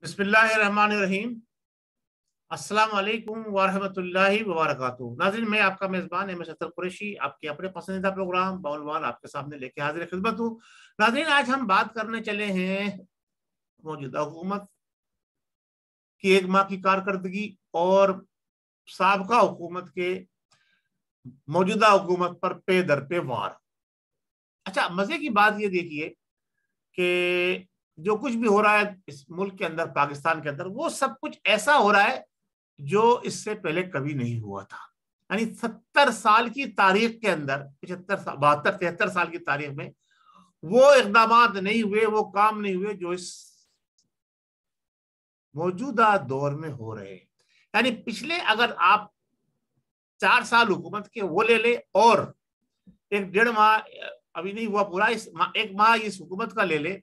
بسم اللہ الرحمن الرحیم۔ السلام علیکم ورحمۃ اللہ وبرکاتہ۔ ناظرین، میں آپ کا میزبان احمد شطر قریشی آپ کے اپنے پسندیدہ پروگرام بعنوان آپ کے سامنے لے کے حاضر خدمت ہوں۔ ناظرین، آج ہم بات کرنے چلے ہیں موجودہ حکومت کی 1 ماہ کی کارکردگی اور سابقہ حکومت کے موجودہ حکومت پر پے در پے وار۔ اچھا، مزے کی بات یہ دیکھیے کہ جو کچھ بھی ہو رہا ہے اس ملک کے اندر، پاکستان کے اندر، وہ سب کچھ ایسا ہو رہا ہے جو اس سے پہلے کبھی نہیں ہوا تھا۔ یعنی 70 سال کی تاریخ کے اندر، 72 73 سال کی تاریخ میں وہ اقدامات نہیں ہوئے، وہ کام نہیں ہوئے جو اس موجودہ دور میں ہو رہے ہیں۔ یعنی پچھلے اگر آپ 4 سال حکومت کے وہ لے لے اور 1.5 ماہ ابھی نہیں ہوا پورا، 1 ماہ اس حکومت کا لے لے،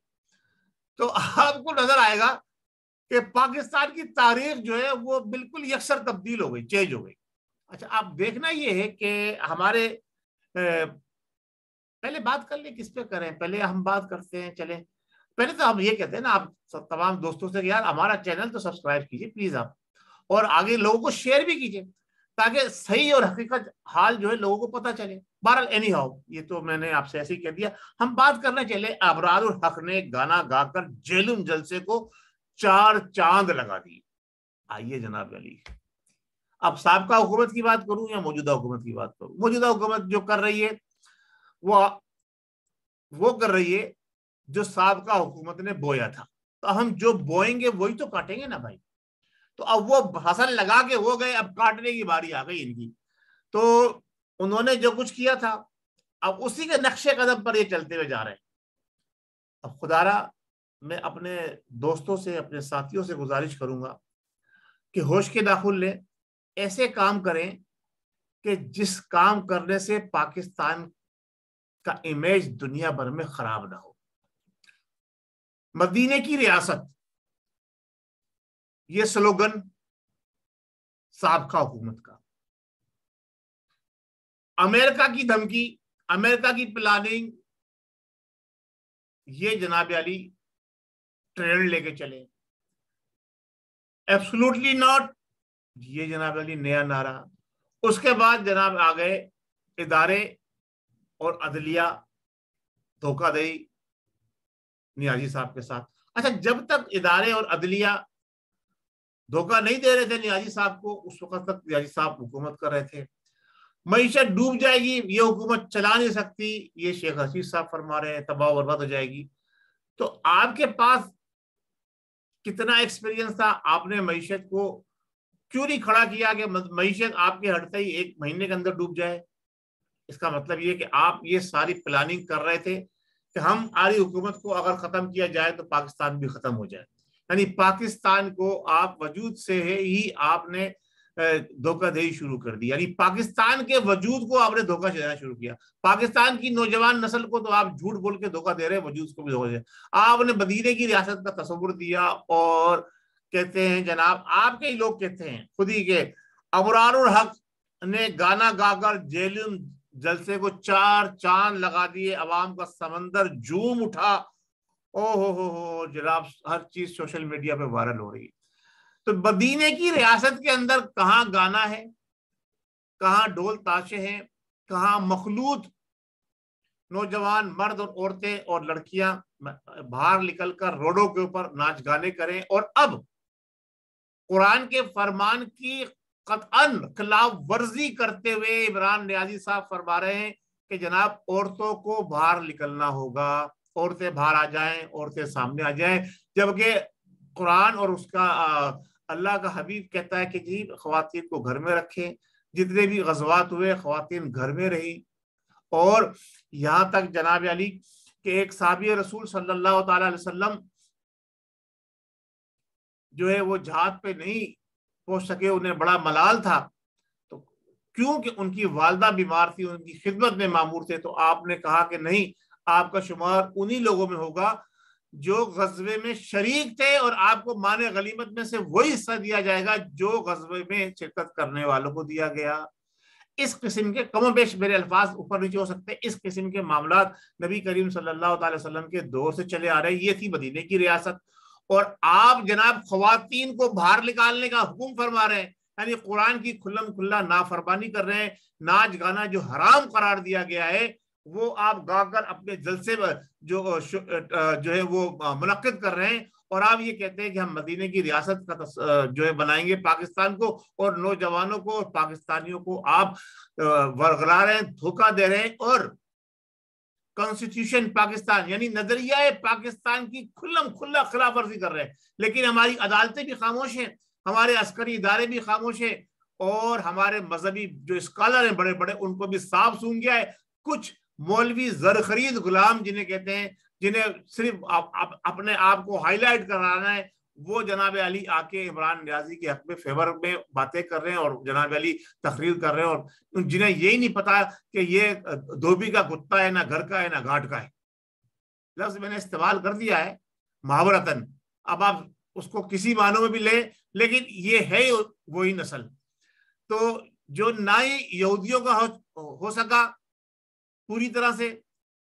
تو آپ کو نظر آئے گا کہ پاکستان کی تاریخ جو ہے وہ بالکل یکسر تبدیل ہو گئی، چینج ہو گئی۔ اچھا، آپ دیکھنا یہ ہے کہ ہمارے پہلے بات کر لیں، کس پہ کریں؟ پہلے ہم بات کرتے ہیں، چلیں پہلے تو ہم یہ کہتے ہیں نا آپ تمام دوستوں سے کہ یار ہمارا چینل تو سبسکرائب کیجئے پلیز آپ، اور آگے لوگوں کو شیئر بھی کیجئے تاکہ صحیح اور حقیقت حال جو ہے لوگوں کو پتہ چلے۔ بہرحال اینی ہاؤ، یہ تو میں نے آپ سے ایسے ہی کہہ دیا۔ ہم بات کرنے چلے، ابرار الحق نے گانا گا کر جیلم جلسے کو 4 چاند لگا دیے۔ آئیے جناب علی، اب سابقہ حکومت کی بات کروں یا موجودہ حکومت کی بات کروں؟ موجودہ حکومت جو کر رہی ہے وہ کر رہی ہے جو سابقہ حکومت نے بویا تھا، تو ہم جو بوئیں گے وہی تو کاٹیں گے نا بھائی۔ تو اب وہ فصل لگا کے ہو گئے، اب کاٹنے کی باری آ گئی ان کی۔ تو انہوں نے جو کچھ کیا تھا اب اسی کے نقشے قدم پر یہ چلتے ہوئے جا رہے ہیں۔ اب خدارا میں اپنے دوستوں سے، اپنے ساتھیوں سے گزارش کروں گا کہ ہوش کے داخل لیں، ایسے کام کریں کہ جس کام کرنے سے پاکستان کا امیج دنیا بھر میں خراب نہ ہو۔ مدینے کی ریاست، یہ سلوگن سابقہ حکومت کا۔ امریکہ کی دھمکی، امریکہ کی پلاننگ، یہ جناب علی ٹرینڈ لے کے چلے۔ ایبسولوٹلی ناٹ، یہ جناب علی نیا نعرہ۔ اس کے بعد جناب آ گئے ادارے اور عدلیہ دھوکہ دہی نیازی صاحب کے ساتھ۔ اچھا، جب تک ادارے اور عدلیہ دھوکہ نہیں دے رہے تھے نیازی صاحب کو، اس وقت تک نیازی صاحب حکومت کر رہے تھے۔ معیشت ڈوب جائے گی، یہ حکومت چلا نہیں سکتی، یہ شیخ حسین صاحب فرما رہے ہیں، تباہ و برباد ہو جائے گی۔ تو آپ کے پاس کتنا ایکسپیرینس تھا؟ آپ نے معیشت کو کیوں نہیں کھڑا کیا کہ معیشت آپ کے ہٹتے ہی 1 مہینے کے اندر ڈوب جائے؟ اس کا مطلب یہ کہ آپ یہ ساری پلاننگ کر رہے تھے کہ ہم آری حکومت کو اگر ختم کیا جائے تو پاکستان بھی ختم ہو جائے۔ یعنی پاکستان کو آپ وجود سے ہی آپ نے دھوکہ دہی شروع کر دی، یعنی پاکستان کے وجود کو آپ نے دھوکہ دینا شروع کیا۔ پاکستان کی نوجوان نسل کو تو آپ جھوٹ بول کے دھوکہ دے رہے ہیں، وجود کو بھی دھوکہ دے رہے ہیں۔ آپ نے مدینے کی ریاست کا تصور دیا اور کہتے ہیں جناب، آپ کے ہی لوگ کہتے ہیں خود ہی کے، ابرار الحق نے گانا گا کر جیلم جلسے کو 4 چاند لگا دیے، عوام کا سمندر جھوم اٹھا۔ او ہو جناب، ہر چیز سوشل میڈیا پہ وائرل ہو رہی ہے۔ تو مدینے کی ریاست کے اندر کہاں گانا ہے، کہاں ڈھول تاشے ہیں، کہاں مخلوط نوجوان مرد اور عورتیں اور لڑکیاں باہر نکل کر روڈوں کے اوپر ناچ گانے کریں۔ اور اب قرآن کے فرمان کی قطعاً خلاف ورزی کرتے ہوئے عمران نیازی صاحب فرما رہے ہیں کہ جناب عورتوں کو باہر نکلنا ہوگا، عورتیں باہر آ جائیں، عورتیں سامنے آ جائیں، جبکہ قرآن اور اس کا اللہ کا حبیب کہتا ہے کہ جی خواتین کو گھر میں رکھیں۔ جتنے بھی غزوات ہوئے خواتین گھر میں رہی، اور یہاں تک جناب علی کہ ایک صحابی رسول صلی اللہ تعالی علیہ وسلم جو ہے وہ جہاد پہ نہیں پہنچ سکے، انہیں بڑا ملال تھا، تو کیونکہ ان کی والدہ بیمار تھی، ان کی خدمت میں مامور تھے، تو آپ نے کہا کہ نہیں، آپ کا شمار انہی لوگوں میں ہوگا جو غزوے میں شریک تھے، اور آپ کو مان غنیمت میں سے وہی حصہ دیا جائے گا جو غزوے میں شرکت کرنے والوں کو دیا گیا۔ اس قسم کے کم و بیش، میرے الفاظ اوپر نیچے ہو سکتے ہیں، اس قسم کے معاملات نبی کریم صلی اللہ تعالی وسلم کے دور سے چلے آ رہے ہیں۔ یہ تھی مدینے کی ریاست۔ اور آپ جناب خواتین کو باہر نکالنے کا حکم فرما رہے ہیں، یعنی قرآن کی کھلم کھلا نافرمانی کر رہے ہیں. ناچ گانا جو حرام قرار دیا گیا ہے وہ آپ گا کر اپنے جلسے جو ہے وہ منعقد کر رہے ہیں، اور آپ یہ کہتے ہیں کہ ہم مدینے کی ریاست کا جو ہے بنائیں گے پاکستان کو، اور نوجوانوں کو اور پاکستانیوں کو آپ ورغلا رہے ہیں، دھوکہ دے رہے ہیں، اور کانسٹیٹیوشن پاکستان یعنی نظریہ پاکستان کی کھلم کھلا خلاف ورزی کر رہے ہیں. لیکن ہماری عدالتیں بھی خاموش ہیں، ہمارے عسکری ادارے بھی خاموش ہیں، اور ہمارے مذہبی جو اسکالر ہیں بڑے بڑے ان کو بھی صاف سون گیا ہے. کچھ مولوی زرخرید غلام جنہیں کہتے ہیں، جنہیں صرف اپنے آپ کو ہائی لائٹ کرانا ہے، وہ جناب علی آ کے عمران نیازی کے حق میں فیور میں باتیں کر رہے ہیں اور جناب علی تقریر کر رہے ہیں، اور جنہیں یہی نہیں پتا کہ یہ دھوبی کا کتا ہے، نہ گھر کا ہے نہ گھاٹ کا ہے. لفظ میں نے استعمال کر دیا ہے محاورتاً، اب آپ اس کو کسی معنوں میں بھی لیں، لیکن یہ ہے وہی نسل. تو جو نہ ہی یہودیوں کا ہو سکا پوری طرح سے،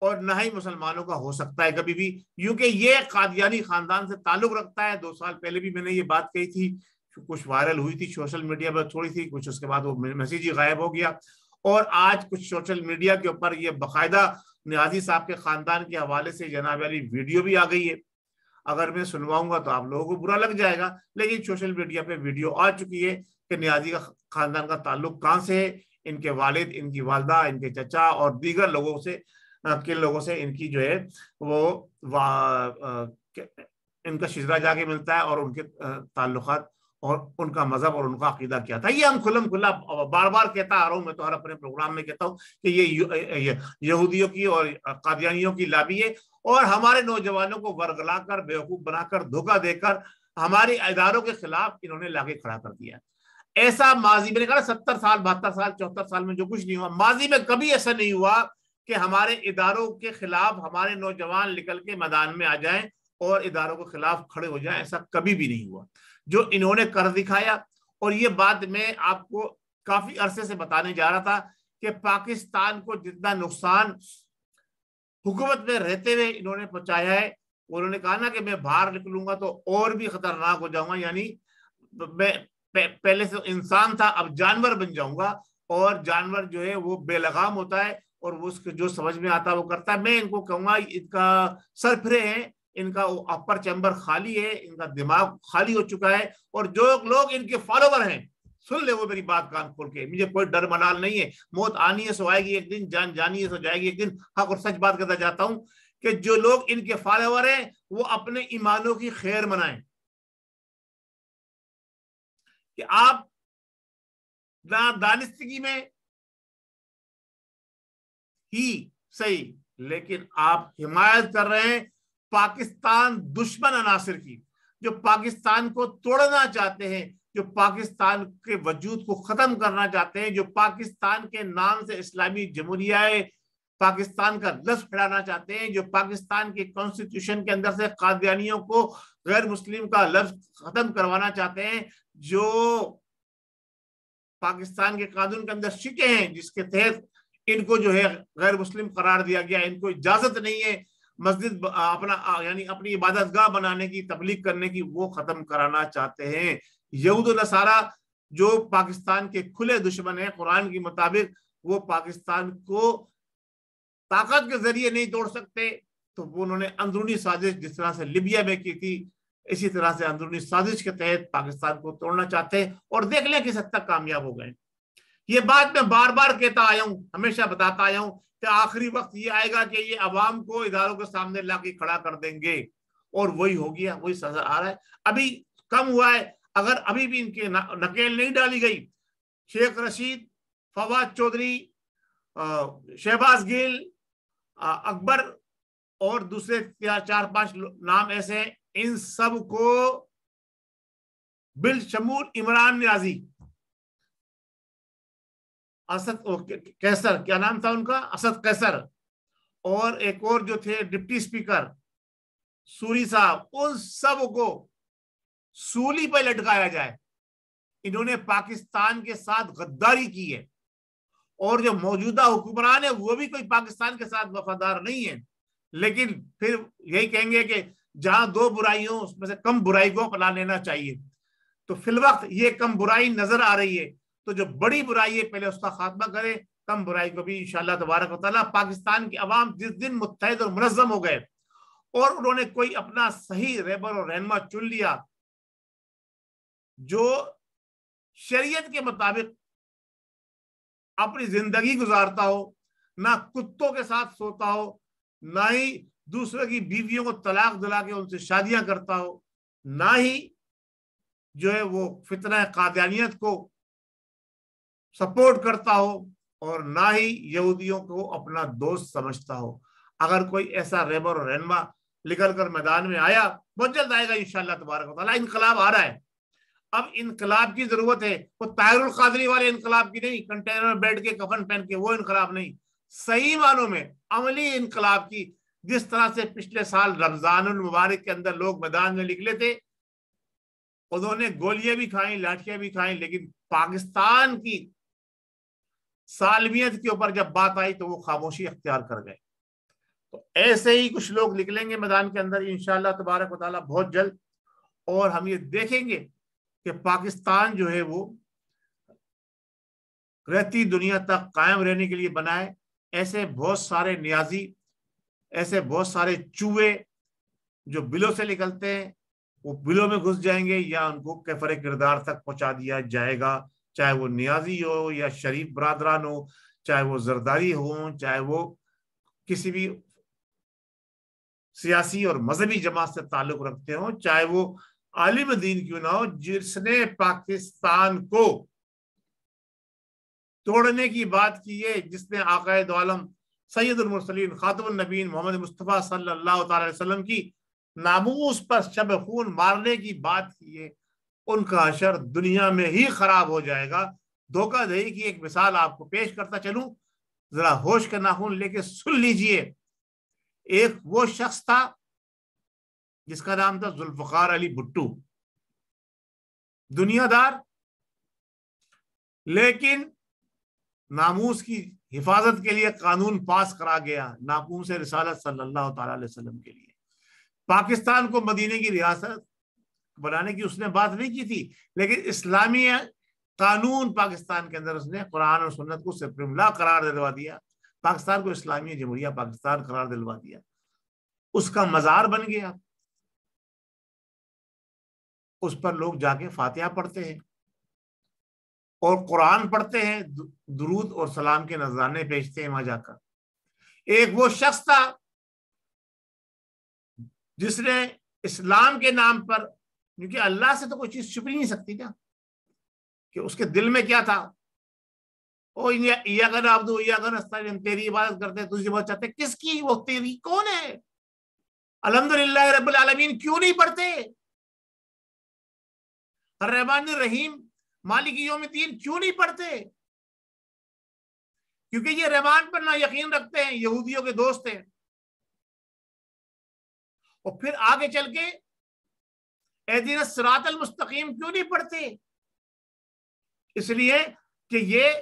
اور نہ ہی مسلمانوں کا ہو سکتا ہے کبھی بھی، کیونکہ یہ قادیانی خاندان سے تعلق رکھتا ہے. 2 سال پہلے بھی میں نے یہ بات کہی تھی، کچھ وائرل ہوئی تھی سوشل میڈیا پر تھوڑی تھی، کچھ اس کے بعد وہ میسیج ہی غائب ہو گیا. اور آج کچھ سوشل میڈیا کے اوپر یہ باقاعدہ نیازی صاحب کے خاندان کے حوالے سے جناب علی ویڈیو بھی آ گئی ہے. اگر میں سنواؤں گا تو آپ لوگوں کو برا لگ جائے گا، لیکن سوشل میڈیا پہ ویڈیو آ چکی ہے کہ نیازی کا خاندان کا تعلق کہاں سے ہے، ان کے والد، ان کی والدہ، ان کے چچا اور دیگر لوگوں سے، کن لوگوں سے ان کی جو ہے وہ ان کا شجرہ جا کے ملتا ہے، اور ان کے تعلقات اور ان کا مذہب اور ان کا عقیدہ کیا تھا. یہ ہم کھلم کھلا بار بار کہتا آ رہا ہوں، میں تو ہر اپنے پروگرام میں کہتا ہوں کہ یہ یہودیوں کی اور قادیانیوں کی لابی ہے، اور ہمارے نوجوانوں کو ورگلا کر، بیوقوف بنا کر، دھوکہ دے کر ہمارے اداروں کے خلاف انہوں نے لاگے کھڑا کر دیا. ایسا ماضی میں نے کہا 70 سال 72 سال 74 سال میں جو کچھ نہیں ہوا، ماضی میں کبھی ایسا نہیں ہوا کہ ہمارے اداروں کے خلاف ہمارے نوجوان نکل کے میدان میں آ جائیں اور اداروں کے خلاف کھڑے ہو جائیں. ایسا کبھی بھی نہیں ہوا جو انہوں نے کر دکھایا. اور یہ بات میں آپ کو کافی عرصے سے بتانے جا رہا تھا کہ پاکستان کو جتنا نقصان حکومت میں رہتے ہوئے انہوں نے پہنچایا ہے، انہوں نے کہا نا کہ میں باہر نکلوں گا تو اور بھی خطرناک ہو جاؤں گا، یعنی میں پہلے سے انسان تھا اب جانور بن جاؤں گا. اور جانور جو ہے وہ بے لگام ہوتا ہے، اور وہ اس کے جو سمجھ میں آتا ہے وہ کرتا ہے. میں ان کو کہوں گا ان کا سر پھرے ہیں، ان کا اپر چیمبر خالی ہے، ان کا دماغ خالی ہو چکا ہے، اور جو لوگ ان کے فالوور ہیں سن لے وہ میری بات کان کھول کے، مجھے کوئی ڈر ملال نہیں ہے. موت آنی ہے سو آئے گی ایک دن، جان جانی ہے سو جائے گی ایک دن. حق اور سچ بات کرتا جاتا ہوں کہ جو لوگ ان کے فالوور ہیں وہ اپنے ایمانوں کی خیر منائیں کہ آپ دانستگی میں ہی صحیح، لیکن آپ حمایت کر رہے ہیں پاکستان دشمن عناصر کی، جو پاکستان کو توڑنا چاہتے ہیں، جو پاکستان کے وجود کو ختم کرنا چاہتے ہیں، جو پاکستان کے نام سے اسلامی جمہوریہ پاکستان کا لفظ پھیلانا چاہتے ہیں، جو پاکستان کے کانسٹیٹیوشن کے اندر سے قادیانیوں کو غیر مسلم کا لفظ ختم کروانا چاہتے ہیں، جو پاکستان کے قانون کے اندر شکے ہیں جس کے تحت ان کو جو ہے غیر مسلم قرار دیا گیا، ان کو اجازت نہیں ہے مسجد اپنا یعنی اپنی عبادت گاہ بنانے کی، تبلیغ کرنے کی، وہ ختم کرانا چاہتے ہیں. یہود و نصارہ جو پاکستان کے کھلے دشمن ہیں قرآن کے مطابق، وہ پاکستان کو طاقت کے ذریعے نہیں توڑ سکتے، تو وہ انہوں نے اندرونی سازش جس طرح سے لیبیا میں کی تھی اسی طرح سے اندرونی سازش کے تحت پاکستان کو توڑنا چاہتے ہیں، اور دیکھ لیں کس حد تک کامیاب ہو گئے. یہ بات میں بار بار کہتا آیا ہوں، ہمیشہ بتاتا آیا ہوں کہ آخری وقت یہ آئے گا کہ یہ عوام کو اداروں کے سامنے لا کے کھڑا کر دیں گے، اور وہی ہو گیا، وہی سزا آ رہا ہے. ابھی کم ہوا ہے، اگر ابھی بھی ان کے نکیل نہیں ڈالی گئی، شیخ رشید، فواد چودھری، شہباز گل، اکبر اور دوسرے 4-5 نام ایسے ہیں، ان سب کو بالشمول عمران نیازی، اسد قیصر، کیا نام تھا ان کا، اسد قیصر، اور ایک اور جو تھے ڈپٹی سپیکر سوری صاحب، ان سب کو سولی پہ لٹکایا جائے. انہوں نے پاکستان کے ساتھ غداری کی ہے، اور جو موجودہ حکمران ہے وہ بھی کوئی پاکستان کے ساتھ وفادار نہیں ہے، لیکن پھر یہی کہیں گے کہ جہاں دو برائی ہوں اس میں سے کم برائی کو اپنا لینا چاہیے. تو فی الوقت یہ کم برائی نظر آ رہی ہے تو جو بڑی برائی ہے پہلے اس کا خاتمہ کرے, کم برائی کو بھی انشاءاللہ تبارک و تعالیٰ. پاکستان کی عوام جس دن متحد اور منظم ہو گئے اور انہوں نے کوئی اپنا صحیح رہبر اور رہنما چن لیا جو شریعت کے مطابق اپنی زندگی گزارتا ہو, نہ کتوں کے ساتھ سوتا ہو, نہ ہی دوسرے کی بیویوں کو طلاق دلا کے ان سے شادیاں کرتا ہو, نہ ہی جو ہے وہ فتنہ قادیانیت کو سپورٹ کرتا ہو, اور نہ ہی یہودیوں کو اپنا دوست سمجھتا ہو. اگر کوئی ایسا رہبر اور رہنما نکل کر میدان میں آیا, بہت جلد آئے گا انشاءاللہ تبارک و تعالیٰ, انقلاب آ رہا ہے. اب انقلاب کی ضرورت ہے, وہ طاہر القادری والے انقلاب کی نہیں, کنٹینر میں بیٹھ کے کفن پہن کے وہ انقلاب نہیں, صحیح معنوں میں عملی انقلاب کی. جس طرح سے پچھلے سال رمضان المبارک کے اندر لوگ میدان میں نکلے تھے, انہوں نے گولیاں بھی کھائیں, لاٹھیاں بھی کھائیں, لیکن پاکستان کی سالمیت کے اوپر جب بات آئی تو وہ خاموشی اختیار کر گئے. تو ایسے ہی کچھ لوگ نکلیں گے میدان کے اندر انشاءاللہ تبارک و تعالیٰ بہت جلد, اور ہم یہ دیکھیں گے کہ پاکستان جو ہے وہ رہتی دنیا تک قائم رہنے کے لیے بنا ہے. ایسے بہت سارے نیازی, ایسے بہت سارے چوہے جو بلوں سے نکلتے ہیں وہ بلوں میں گھس جائیں گے, یا ان کو کفر کردار تک پہنچا دیا جائے گا, چاہے وہ نیازی ہو یا شریف برادران ہو, چاہے وہ زرداری ہوں, چاہے وہ کسی بھی سیاسی اور مذہبی جماعت سے تعلق رکھتے ہوں, چاہے وہ عالم دین کیوں نہ ہو. جس نے پاکستان کو توڑنے کی بات کی ہے, جس نے آقا دو عالم سید المرسلین خاتم النبیین محمد مصطفیٰ صلی اللہ تعالی علیہ وسلم کی ناموس پر شب خون مارنے کی بات کی ہے, ان کا حشر دنیا میں ہی خراب ہو جائے گا. دھوکہ دہی کی ایک مثال آپ کو پیش کرتا چلوں, ذرا ہوش کا ناخن لے کے سن لیجئے. ایک وہ شخص تھا جس کا نام تھا ذوالفقار علی بھٹو, دنیا دار, لیکن ناموس کی حفاظت کے لیے قانون پاس کرا گیا, ناموس رسالت صلی اللہ تعالی علیہ وسلم کے لیے. پاکستان کو مدینے کی ریاست بنانے کی اس نے بات نہیں کی تھی, لیکن اسلامی قانون پاکستان کے اندر اس نے قرآن اور سنت کو سپریم لا قرار دلوا دیا, پاکستان کو اسلامی جمہوریہ پاکستان قرار دلوا دیا. اس کا مزار بن گیا, اس پر لوگ جا کے فاتحہ پڑھتے ہیں اور قرآن پڑھتے ہیں, درود اور سلام کے نذرانے بیچتے ہیں وہاں جا کر. ایک وہ شخص تھا جس نے اسلام کے نام پر, کیونکہ اللہ سے تو کوئی چیز چھپ نہیں سکتی کیا, کہ اس کے دل میں کیا تھا, ہم تیری عبادت کرتے ہیں, تجھے بہت چاہتے, کس کی وہ تیری, کون ہے, الحمدللہ رب العالمین کیوں نہیں پڑھتے, الرحمن الرحیم مالک یوم الدین کیوں نہیں پڑھتے, کیونکہ یہ رحمان پر نہ یقین رکھتے ہیں, یہودیوں کے دوست ہیں. اور پھر آگے چل کے اہدنا الصراط المستقیم کیوں نہیں پڑھتے, اس لیے کہ یہ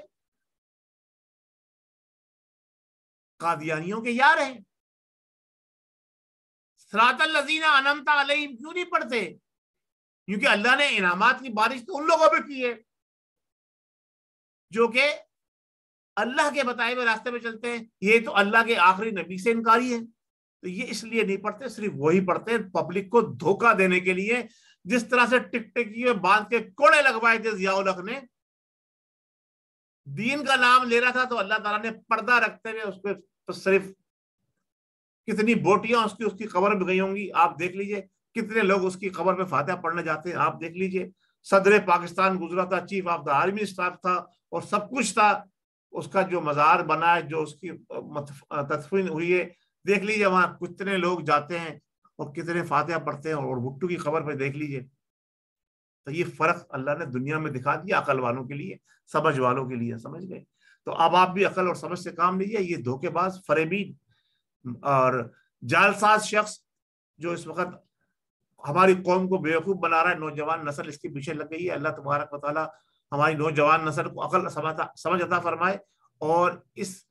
قادیانیوں کے یار ہیں. صراط الذین انعمت علیہم کیوں نہیں پڑھتے, کیونکہ اللہ نے انعامات کی بارش تو ان لوگوں پہ کی ہے جو کہ اللہ کے بتائے ہوئے راستے پہ چلتے ہیں. یہ تو اللہ کے آخری نبی سے انکاری ہے, تو یہ اس لیے نہیں پڑھتے, صرف وہی پڑھتے ہیں پبلک کو دھوکہ دینے کے لیے. جس طرح سے ٹکٹکی میں باندھ کے کوڑے لگوائے تھے ضیاء الحق نے, دین کا نام لے رہا تھا تو اللہ تعالیٰ نے پردہ رکھتے ہوئے اس پہ صرف کتنی بوٹیاں اس کی قبر میں گئی ہوں گی, آپ دیکھ لیجئے. کتنے لوگ اس کی قبر پہ فاتحہ پڑھنے جاتے ہیں, آپ دیکھ لیجئے. صدر پاکستان گزرا تھا, chief of the army staff تھا, اور سب کچھ تھا. اس کا جو مزار بنا ہے, جو اس کی تدفین ہوئی ہے, دیکھ لیجئے وہاں کتنے لوگ جاتے ہیں اور کتنے فاتحہ پڑھتے ہیں, اور بھٹو کی خبر پہ دیکھ لیجئے. تو یہ فرق اللہ نے دنیا میں دکھا دیا عقل والوں کے لیے, سمجھ والوں کے لیے, سمجھ گئے. تو اب آپ بھی عقل اور سمجھ سے کام لیجئے. یہ دھوکے باز, فریبین اور جعلساز شخص جو اس وقت ہماری قوم کو بیوقوف بنا رہا ہے, نوجوان نسل اس کے پیچھے لگ گئی ہے. اللہ تبارک و تعالیٰ ہماری نوجوان نسل کو عقل سمجھ عطا فرمائے, اور اس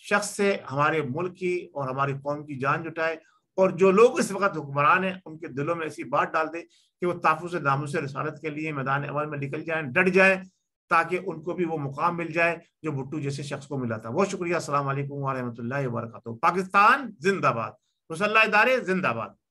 شخص سے ہمارے ملک کی اور ہماری قوم کی جان جٹائے, اور جو لوگ اس وقت حکمران ہیں ان کے دلوں میں ایسی بات ڈال دے کہ وہ تحفظ ناموس رسالت کے لیے میدان عمل میں نکل جائیں، ڈٹ جائیں، تاکہ ان کو بھی وہ مقام مل جائے جو بھٹو جیسے شخص کو ملا تھا۔ بہت شکریہ، السلام علیکم ورحمۃ اللہ وبرکاتہ۔ پاکستان زندہ باد، مسلح ادارے زندہ باد۔